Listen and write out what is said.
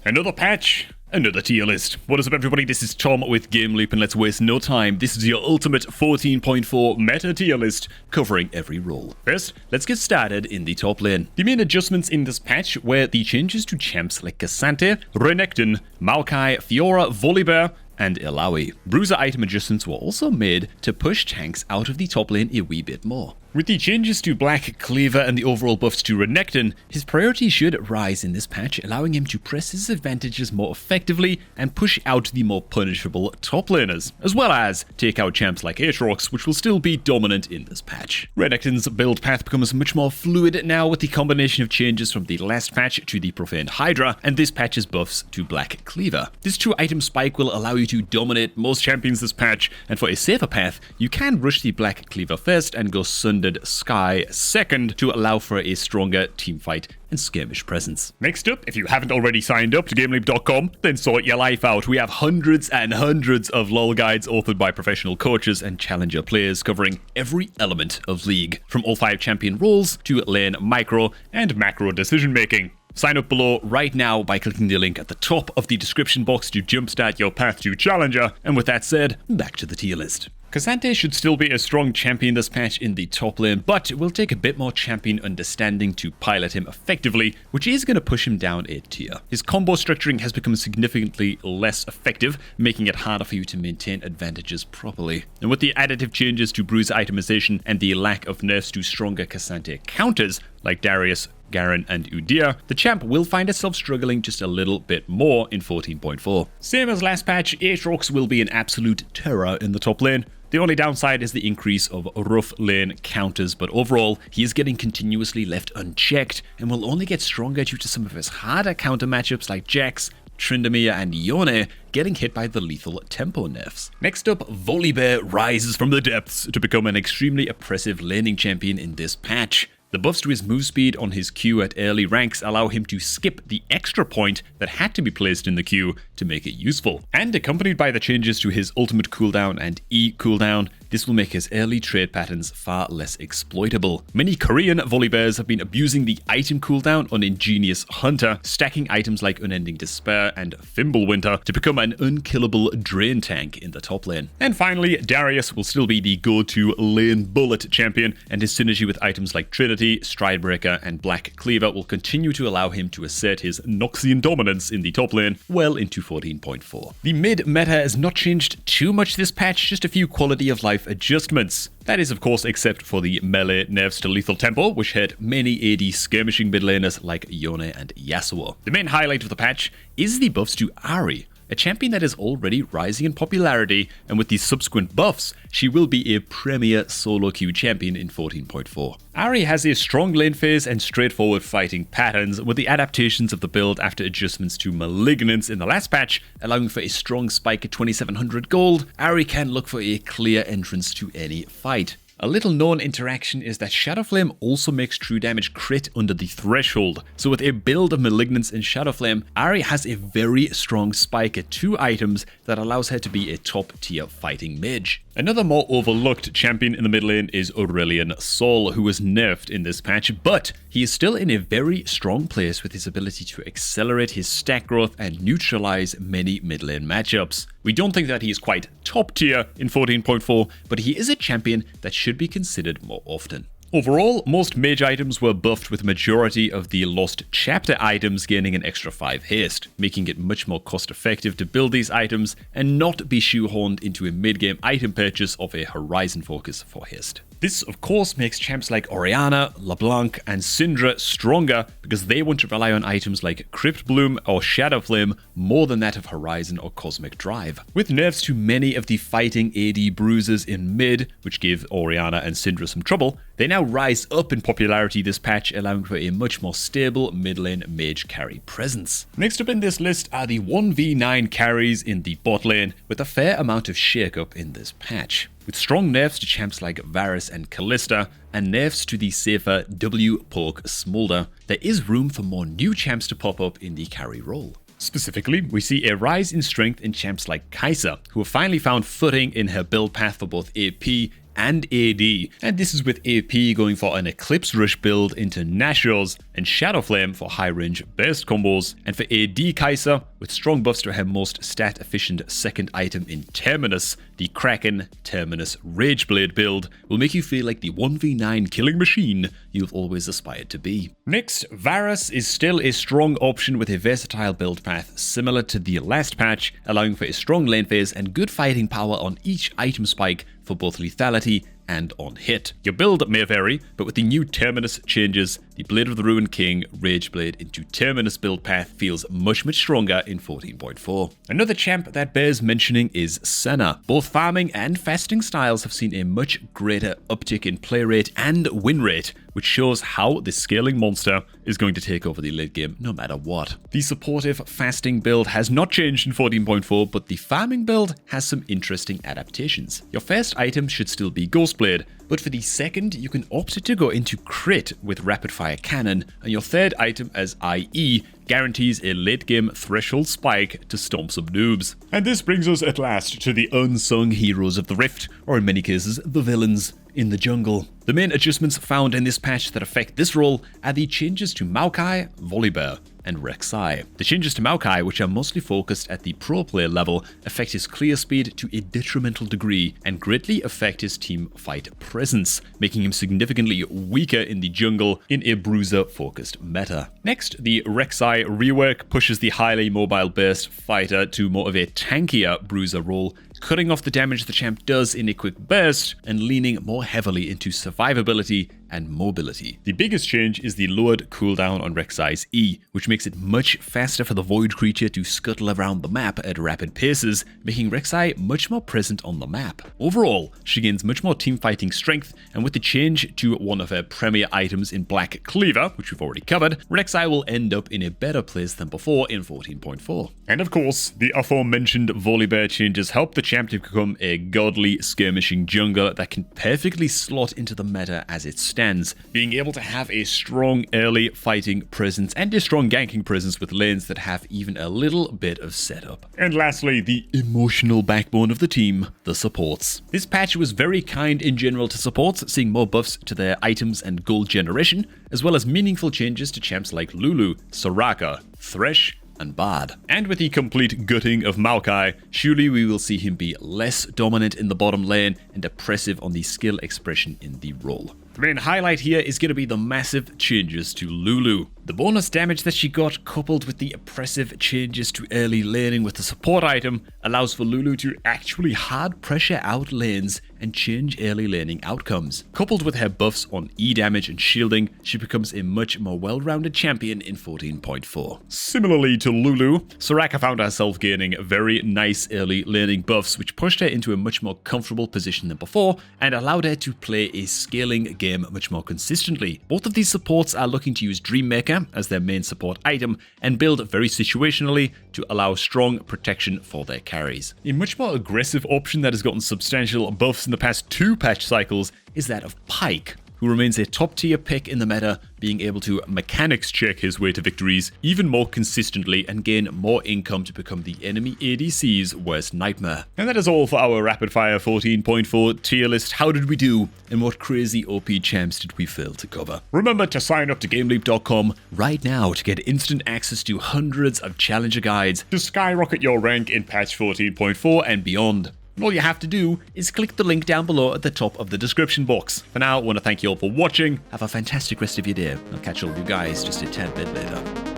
Another patch, another tier list. What is up, everybody? This is Tom with Game Loop, and let's waste no time. This is your ultimate 14.4 meta tier list, covering every role. First, let's get started in the top lane. The main adjustments in this patch were the changes to champs like K'Sante, Renekton, Maokai, Fiora, Volibear, and Illaoi. Bruiser item adjustments were also made to push tanks out of the top lane a wee bit more. With the changes to Black Cleaver and the overall buffs to Renekton, his priority should rise in this patch, allowing him to press his advantages more effectively and push out the more punishable top laners, as well as take out champs like Aatrox, which will still be dominant in this patch. Renekton's build path becomes much more fluid now with the combination of changes from the last patch to the Profaned Hydra, and this patch's buffs to Black Cleaver. This 2-item spike will allow you to dominate most champions this patch, and for a safer path, you can rush the Black Cleaver first and go Sundered Sky second to allow for a stronger teamfight and skirmish presence. Next up, if you haven't already signed up to GameLoop.com, then sort your life out. We have hundreds and hundreds of LoL guides authored by professional coaches and challenger players covering every element of League, from all 5 champion roles to lane micro and macro decision making. Sign up below right now by clicking the link at the top of the description box to jumpstart your path to Challenger. And with that said, back to the tier list. K'Sante should still be a strong champion this patch in the top lane, but it will take a bit more champion understanding to pilot him effectively, which is going to push him down a tier. His combo structuring has become significantly less effective, making it harder for you to maintain advantages properly. And with the additive changes to Bruiser itemization and the lack of nerfs to stronger K'Sante counters, like Darius, Garen, and Udyr, the champ will find itself struggling just a little bit more in 14.4. Same as last patch, Aatrox will be an absolute terror in the top lane. The only downside is the increase of rough lane counters, but overall, he is getting continuously left unchecked and will only get stronger due to some of his harder counter matchups like Jax, Tryndamere, and Yone getting hit by the lethal tempo nerfs. Next up, Volibear rises from the depths to become an extremely oppressive laning champion in this patch. The buffs to his move speed on his Q at early ranks allow him to skip the extra point that had to be placed in the Q to make it useful. And accompanied by the changes to his ultimate cooldown and E cooldown, this will make his early trade patterns far less exploitable. Many Korean Volibears have been abusing the item cooldown on Ingenious Hunter, stacking items like Unending Despair and Fimbulwinter to become an unkillable drain tank in the top lane. And finally, Darius will still be the go-to lane bullet champion, and his synergy with items like Trinity, Stridebreaker, and Black Cleaver will continue to allow him to assert his Noxian dominance in the top lane well into 14.4. The mid meta has not changed too much this patch, just a few quality of life adjustments. That is, of course, except for the melee nerfs to lethal tempo, which hurt many AD skirmishing mid laners like Yone and Yasuo. The main highlight of the patch is the buffs to Ahri, a champion that is already rising in popularity, and with these subsequent buffs, she will be a premier solo queue champion in 14.4. Ahri has a strong lane phase and straightforward fighting patterns, with the adaptations of the build after adjustments to Malignance in the last patch, allowing for a strong spike at 2700 gold. Ahri can look for a clear entrance to any fight. A little known interaction is that Shadowflame also makes true damage crit under the threshold, so with a build of Malignance and Shadowflame, Ahri has a very strong spike at 2 items that allows her to be a top tier fighting mage. Another more overlooked champion in the mid lane is Aurelion Sol, who was nerfed in this patch, but he is still in a very strong place with his ability to accelerate his stack growth and neutralize many mid lane matchups. We don't think that he is quite top tier in 14.4, but he is a champion that should be considered more often. Overall, most mage items were buffed, with majority of the lost chapter items gaining an extra 5 haste, making it much more cost effective to build these items and not be shoehorned into a mid-game item purchase of a Horizon focus for haste. This, of course, makes champs like Orianna, LeBlanc, and Syndra stronger because they want to rely on items like Crypt Bloom or Shadowflame more than that of Horizon or Cosmic Drive. With nerfs to many of the fighting AD bruisers in mid, which give Orianna and Syndra some trouble, they now rise up in popularity this patch, allowing for a much more stable mid lane mage carry presence. Next up in this list are the 1v9 carries in the bot lane, with a fair amount of shakeup in this patch. With strong nerfs to champs like Varus and Kalista, and nerfs to the safer W-Poke Smolder, there is room for more new champs to pop up in the carry role. Specifically, we see a rise in strength in champs like Kai'Sa, who have finally found footing in her build path for both AP and AD. And this is with AP going for an Eclipse Rush build into Nashor's and Shadow Flame for high range burst combos. And for AD Kaiser, with strong buffs to her most stat efficient second item in Terminus, the Kraken Terminus Rageblade build will make you feel like the 1v9 killing machine you've always aspired to be. Next, Varus is still a strong option with a versatile build path similar to the last patch, allowing for a strong lane phase and good fighting power on each item spike for both lethality and on hit. Your build may vary, but with the new Terminus changes, the Blade of the Ruined King Rageblade into Terminus build path feels much stronger in 14.4. Another champ that bears mentioning is Senna. Both farming and fasting styles have seen a much greater uptick in play rate and win rate, which shows how the scaling monster is going to take over the late game no matter what. The supportive fasting build has not changed in 14.4, but the farming build has some interesting adaptations. Your first item should still be Ghostblade, but for the second, you can opt to go into crit with rapid fire cannon, and your third item as IE guarantees a late game threshold spike to stomp some noobs. And this brings us at last to the unsung heroes of the Rift, or in many cases, the villains in the jungle. The main adjustments found in this patch that affect this role are the changes to Maokai, Volibear, and Rek'Sai. The changes to Maokai, which are mostly focused at the pro player level, affect his clear speed to a detrimental degree and greatly affect his team fight presence, making him significantly weaker in the jungle in a bruiser-focused meta. Next, the Rek'Sai rework pushes the highly mobile burst fighter to more of a tankier bruiser role, cutting off the damage the champ does in a quick burst and leaning more heavily into survivability and mobility. The biggest change is the lowered cooldown on Rek'Sai's E, which makes it much faster for the Void creature to scuttle around the map at rapid paces, making Rek'Sai much more present on the map. Overall, she gains much more teamfighting strength, and with the change to one of her premier items in Black Cleaver, which we've already covered, Rek'Sai will end up in a better place than before in 14.4. And of course, the aforementioned Volibear changes help the champ to become a godly skirmishing jungler that can perfectly slot into the meta as it stands, being able to have a strong early fighting presence and a strong ganking presence with lanes that have even a little bit of setup. And lastly, the emotional backbone of the team, the supports. This patch was very kind in general to supports, seeing more buffs to their items and gold generation, as well as meaningful changes to champs like Lulu, Soraka, Thresh, and Bard. And with the complete gutting of Maokai, surely we will see him be less dominant in the bottom lane and oppressive on the skill expression in the role. The main highlight here is going to be the massive changes to Lulu. The bonus damage that she got, coupled with the oppressive changes to early laning with the support item, allows for Lulu to actually hard pressure out lanes and change early laning outcomes. Coupled with her buffs on E damage and shielding, she becomes a much more well-rounded champion in 14.4. Similarly to Lulu, Soraka found herself gaining very nice early laning buffs, which pushed her into a much more comfortable position than before and allowed her to play a scaling game much more consistently. Both of these supports are looking to use Dreammaker as their main support item and build very situationally to allow strong protection for their carries. A much more aggressive option that has gotten substantial buffs in the past 2 patch cycles is that of Pyke, who remains a top tier pick in the meta, being able to mechanics check his way to victories even more consistently and gain more income to become the enemy ADC's worst nightmare. And that is all for our rapid fire 14.4 tier list. How did we do, and what crazy OP champs did we fail to cover? Remember to sign up to GameLeap.com right now to get instant access to hundreds of challenger guides to skyrocket your rank in patch 14.4 and beyond. And all you have to do is click the link down below at the top of the description box. For now, I want to thank you all for watching. Have a fantastic rest of your day. I'll catch all of you guys just a tad bit later.